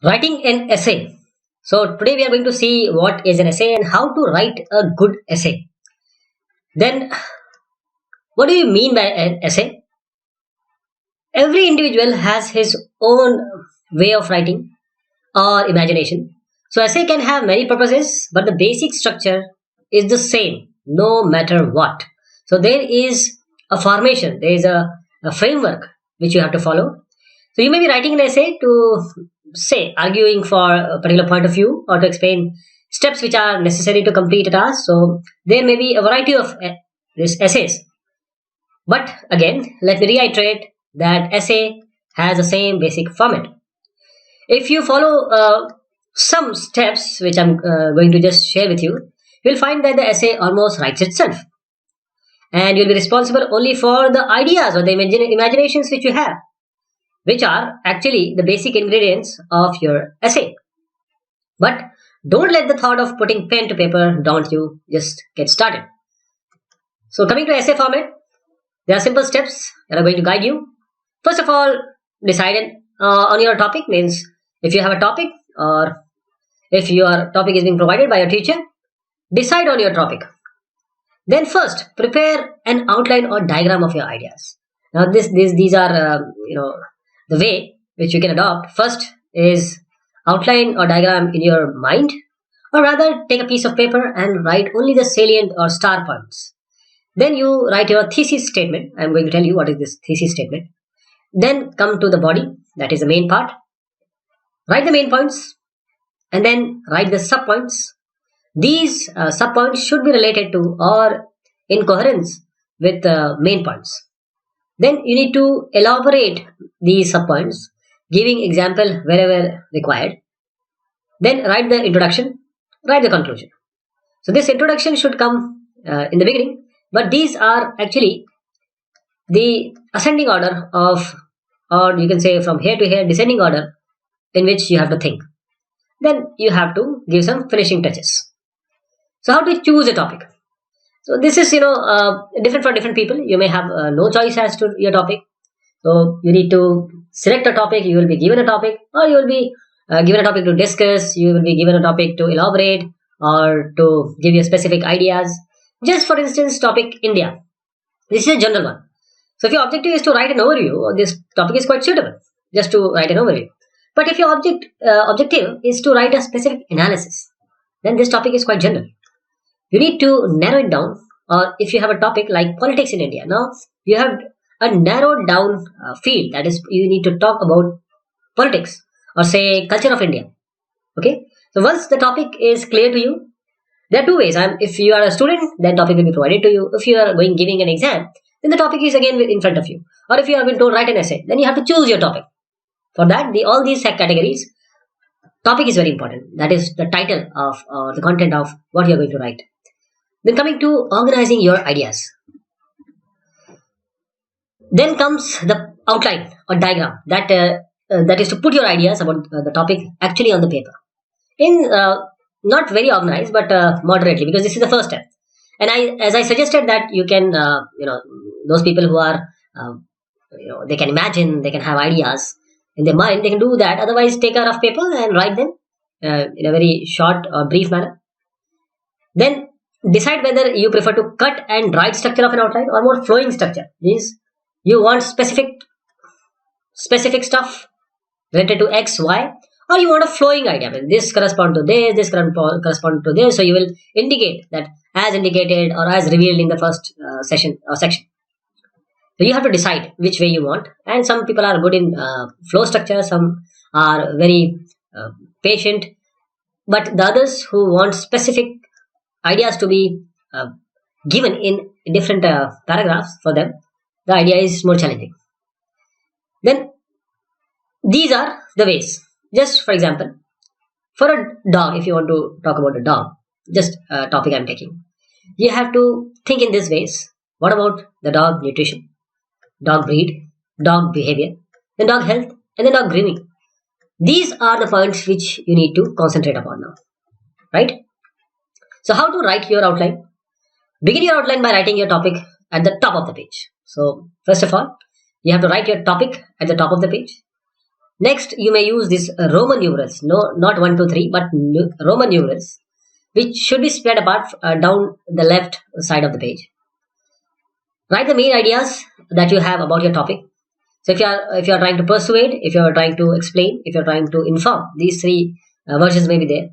Writing an essay. So today we are going to see what is an essay and how to write a good essay. Then what do you mean by an essay? Every individual has his own way of writing or imagination. So essay can have many purposes, but the basic structure is the same no matter what. So there is a formation, there is a framework which you have to follow. So you may be writing an essay to say arguing for a particular point of view or to explain steps which are necessary to complete a task. So there may be a variety of these essays. But again, let me reiterate that essay has the same basic format. If you follow some steps which I'm going to just share with you, you'll find that the essay almost writes itself. And you'll be responsible only for the ideas or the imaginations which you have, which are actually the basic ingredients of your essay. But don't let the thought of putting pen to paper daunt you. Just get started. So, coming to essay format, there are simple steps that are going to guide you. First of all, decide on your topic means if you have a topic or if your topic is being provided by your teacher, decide on your topic. Then first, prepare an outline or diagram of your ideas. Now, these are the way which you can adopt. First is outline or diagram in your mind, or rather, take a piece of paper and write only the salient or star points. Then you write your thesis statement. I'm going to tell you what is this thesis statement. Then come to the body, that is the main part. Write the main points and then write the sub points. These sub points should be related to or in coherence with the main points. Then you need to elaborate these sub points, giving example wherever required. Then write the introduction, write the conclusion. So this introduction should come in the beginning, but these are actually the ascending order of, or you can say from here to here, descending order in which you have to think. Then you have to give some finishing touches. So how to choose a topic? So this is different for different people. You may have no choice as to your topic. So you need to select a topic. You will be given a topic, or you will be given a topic to discuss. You will be given a topic to elaborate or to give you specific ideas. Just for instance, topic India. This is a general one. So if your objective is to write an overview, this topic is quite suitable just to write an overview. But if your objective is to write a specific analysis, then this topic is quite general. You need to narrow it down. Or if you have a topic like politics in India, now you have a narrowed down field, that is, you need to talk about politics or say culture of India. Okay. So once the topic is clear to you, there are two ways. If you are a student, then topic will be provided to you. If you are going giving an exam, then the topic is again in front of you. Or if you have been told write an essay, then you have to choose your topic. For that, all these categories, topic is very important. That is the title of or the content of what you are going to write. Then coming to organizing your ideas. Then comes the outline or diagram that is to put your ideas about the topic actually on the paper. In not very organized, but moderately, because this is the first step. And as I suggested that you can, those people who are, they can imagine, they can have ideas in their mind, they can do that. Otherwise, take a rough paper and write them in a very short or brief manner. Then decide whether you prefer to cut and write structure of an outline or more flowing structure. Means you want specific stuff related to X, Y, or you want a flowing idea. I mean, this corresponds to this corresponds to this. So you will indicate that as indicated or as revealed in the first session or section. So you have to decide which way you want. And some people are good in flow structure, some are very patient, but the others who want specific ideas to be given in different paragraphs for them, the idea is more challenging. Then these are the ways. Just for example, for a dog, if you want to talk about a dog, just a topic I'm taking, you have to think in these ways. What about the dog nutrition, dog breed, dog behavior, then dog health, and then dog grooming? These are the points which you need to concentrate upon now, right? So how to write your outline? Begin your outline by writing your topic at the top of the page. So first of all, you have to write your topic at the top of the page. Next, you may use these Roman numerals, no, not 1, 2, 3, but Roman numerals, which should be spread apart down the left side of the page. Write the main ideas that you have about your topic. So if you are trying to persuade, if you are trying to explain, if you are trying to inform, these three versions may be there.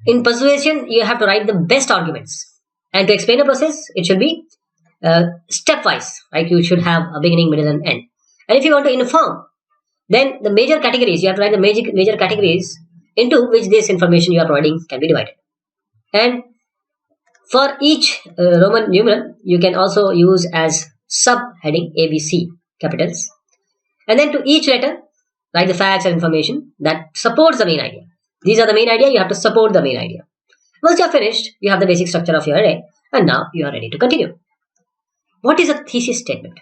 In persuasion, you have to write the best arguments, and to explain the process, it should be stepwise. Right, you should have a beginning, middle, and end. And if you want to inform, then the major categories, you have to write the major categories into which this information you are providing can be divided. And for each Roman numeral, you can also use as subheading ABC capitals. And then to each letter, write the facts and information that supports the main idea. These are the main idea, you have to support the main idea. Once you are finished, you have the basic structure of your array, and now you are ready to continue. What is a thesis statement?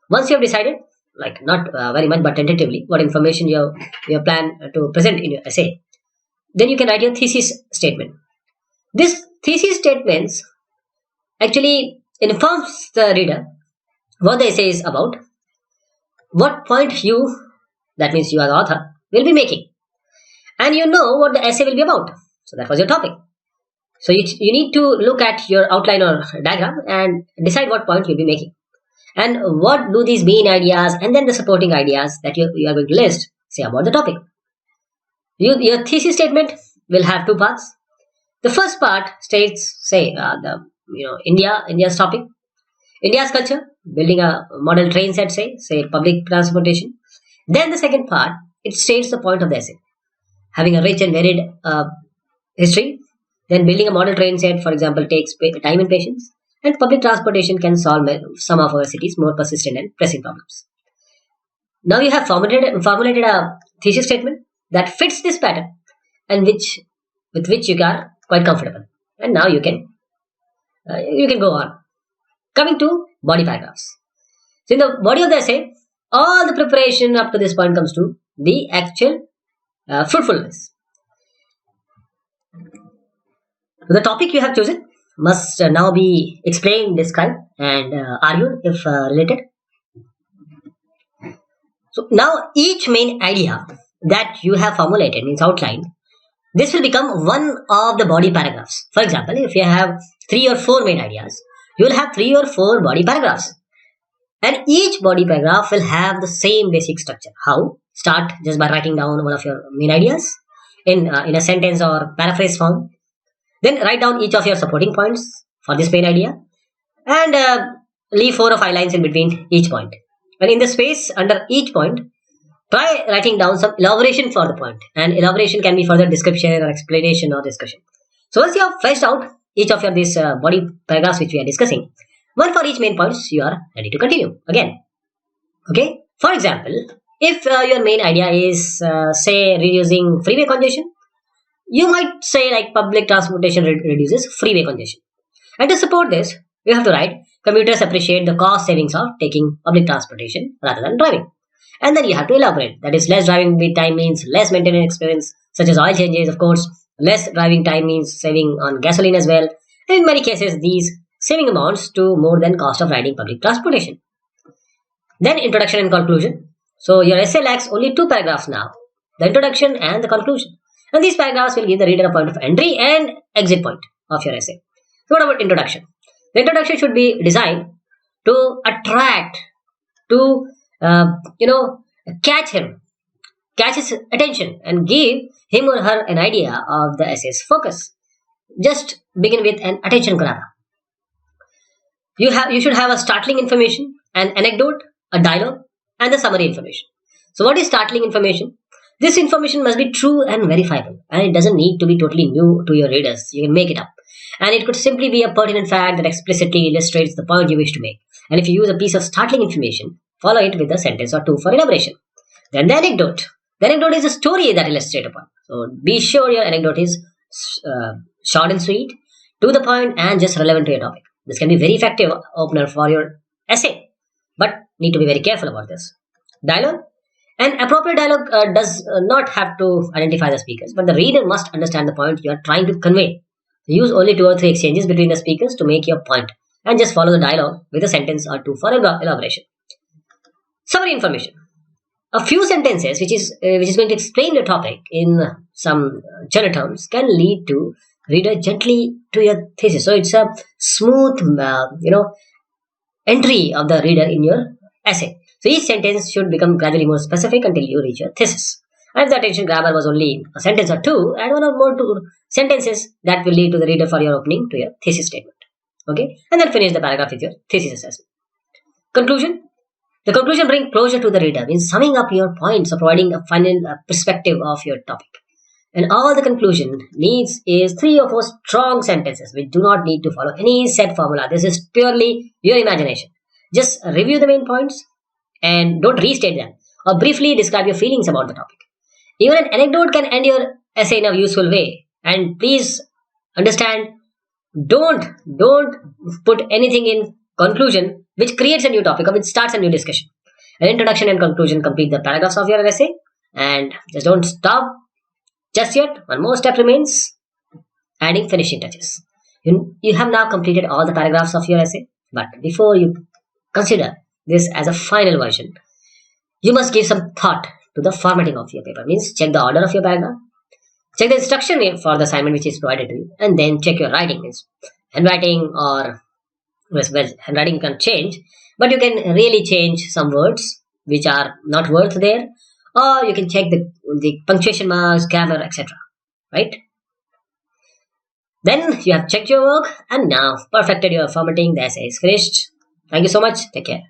Once you have decided, like not very much but tentatively, what information you plan to present in your essay, then you can write your thesis statement. This thesis statements actually informs the reader what the essay is about, what point you, that means you are the author, will be making, and you know what the essay will be about. So that was your topic. So you need to look at your outline or diagram and decide what point you'll be making. And what do these main ideas and then the supporting ideas that you are going to list say about the topic. Your thesis statement will have two parts. The first part states, say, India's topic, India's culture, building a model train set, say public transportation. Then the second part, it states the point of the essay, having a rich and varied history. Then building a model train set, for example, takes time and patience, and public transportation can solve some of our city's more persistent and pressing problems. Now you have formulated a thesis statement that fits this pattern and with which you are quite comfortable. And now you can go on. Coming to body paragraphs. So in the body of the essay, all the preparation up to this point comes to the actual fruitfulness. So the topic you have chosen must now be explained, described, and argued if related. So now each main idea that you have formulated, means outlined, this will become one of the body paragraphs. For example, if you have 3 or 4 main ideas, you will have 3 or 4 body paragraphs. And each body paragraph will have the same basic structure. How? Start just by writing down one of your main ideas in a sentence or paraphrase form. Then write down each of your supporting points for this main idea, and leave 4 or 5 lines in between each point. And in the space under each point, try writing down some elaboration for the point. And elaboration can be further description or explanation or discussion. So once you have fleshed out each of your these body paragraphs which we are discussing, one for each main points, you are ready to continue again. Okay. For example, if your main idea is say reducing freeway congestion, you might say like public transportation reduces freeway congestion. And to support this, you have to write commuters appreciate the cost savings of taking public transportation rather than driving. And then you have to elaborate. That is, less driving time means less maintenance expense, such as oil changes, of course. Less driving time means saving on gasoline as well. And in many cases, these saving amounts to more than cost of riding public transportation. Then introduction and conclusion. So your essay lacks only 2 paragraphs now, the introduction and the conclusion. And these paragraphs will give the reader a point of entry and exit point of your essay. So what about introduction? The introduction should be designed to attract, to catch his attention and give him or her an idea of the essay's focus. Just begin with an attention grabber. You should have a startling information, an anecdote, a dialogue, and the summary information. So what is startling information? This information must be true and verifiable, and it doesn't need to be totally new to your readers. You can make it up. And it could simply be a pertinent fact that explicitly illustrates the point you wish to make. And if you use a piece of startling information, follow it with a sentence or two for elaboration. Then the anecdote. The anecdote is a story that illustrates a point. So be sure your anecdote is short and sweet, to the point, and just relevant to your topic. This can be very effective opener for your essay, but need to be very careful about this. Dialogue. An appropriate dialogue does not have to identify the speakers, but the reader must understand the point you are trying to convey. Use only 2 or 3 exchanges between the speakers to make your point, and just follow the dialogue with a sentence or two for elaboration. Summary information. a few sentences which is going to explain the topic in some general terms can lead to reader gently to your thesis. So it's a smooth entry of the reader in your essay. So each sentence should become gradually more specific until you reach your thesis. And if the attention grabber was only a sentence or two, add one or more two sentences that will lead to the reader for your opening to your thesis statement. Okay, and then finish the paragraph with your thesis assessment. Conclusion. The conclusion brings closure to the reader, means summing up your points or providing a final perspective of your topic. And all the conclusion needs is 3 or 4 strong sentences which do not need to follow any set formula. This is purely your imagination. Just review the main points and don't restate them, or briefly describe your feelings about the topic. Even an anecdote can end your essay in a useful way. And please understand, don't don't put anything in conclusion which creates a new topic or which starts a new discussion. An introduction and conclusion complete the paragraphs of your essay, and just don't stop just yet. One more step remains: adding finishing touches. You have now completed all the paragraphs of your essay, but before you consider this as a final version, you must give some thought to the formatting of your paper. Means check the order of your paragraph, check the instruction for the assignment which is provided to you, and then check your writing. Means handwriting or handwriting can change, but you can really change some words which are not worth there, or you can check the punctuation marks, grammar, etc. Right? Then you have checked your work and now perfected your formatting. The essay is finished. Thank you so much. Take care.